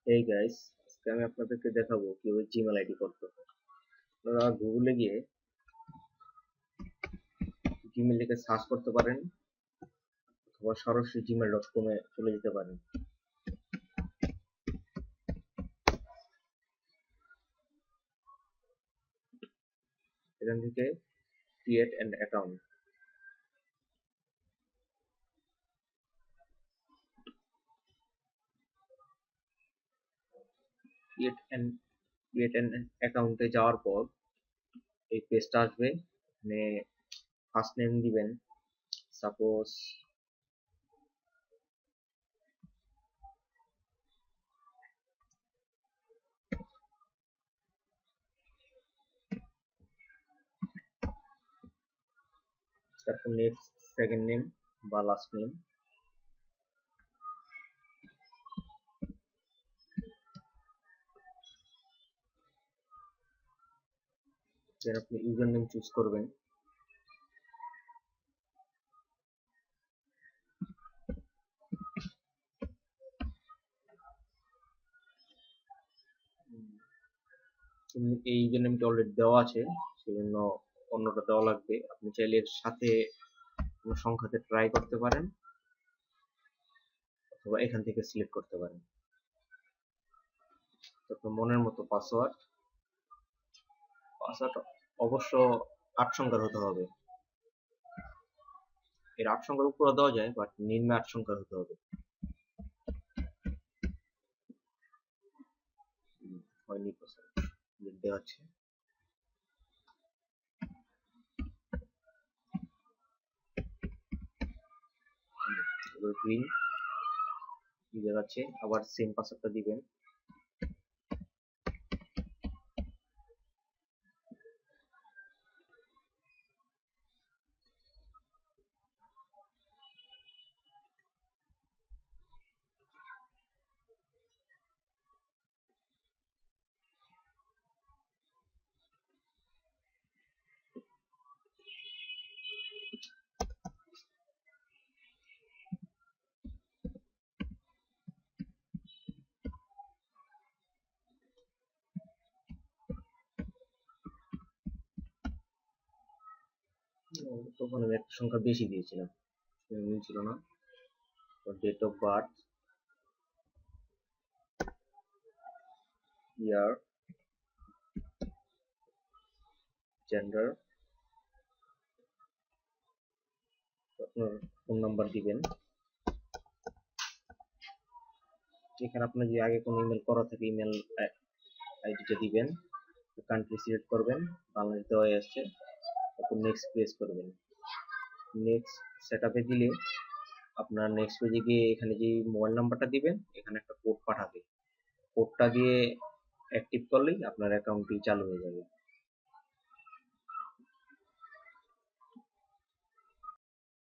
Hey guys, আজকে আমি আপনাদেরকে দেখাবো কিভাবে জিমেল আইডি করতে হয়। আপনারা গুগলে গিয়ে জিমেল লিখে সার্চ করতে পারেন অথবা সরাসরি gmail.com এ চলে যেতে পারেন। এখান থেকে create an account, create an অ্যাকাউন্টে যাওয়ার পর এই পেজটা আসবে। এখানে ফার্স্ট নেম দিবেন, সাপোজ তারপর নেক্সট সেকেন্ড নেম বা লাস্ট নেম, দেন আপনি ইউজার নেম চুজ করবেন। এই ইউজার নেমটা অলরেডি দেওয়া আছে, সেজন্য অন্যটা দেওয়া লাগবে। আপনি চাইলে এর সাথে কোনো সংখ্যাতে ট্রাই করতে পারেন অথবা এখান থেকে সিলেক্ট করতে পারেন। তারপর মনের মতো পাসওয়ার্ড অবশ্য 8 সংখ্যার হতে হবে। এর 8 সংখ্যার উপরে দেওয়া যায়, বাট নিম্নে 8 সংখ্যার হতে হবে। হয়নি পাসওয়ার্ড দেওয়া আছে। এবার গ্রিন দেখাচ্ছে, আবার সেম পাসওয়ার্ডটা দিবেন। তখন আমি একটা সংখ্যা বেশি দিয়েছিলাম, ছিল না। Date of birth, year, gender, আপনার ফোন নাম্বার দিবেন। এখানে আপনার যে আগে কোনো ইমেল করা থাকে ইমেল আইডিটা দিবেন। কান্ট্রি সিলেক্ট করবেন, বাংলাদেশ দেওয়াই আসছে। তারপর নেক্সট প্রেস করবেন। নেক্সট সেটআপে দিলে আপনার নেক্সট পেজে গিয়ে এখানে যে মোবাইল নাম্বারটা দিবেন, এখানে একটা কোড পাঠাবে। কোডটা দিয়ে অ্যাক্টিভ করলেই আপনার অ্যাকাউন্টটি চালু হয়ে যাবে।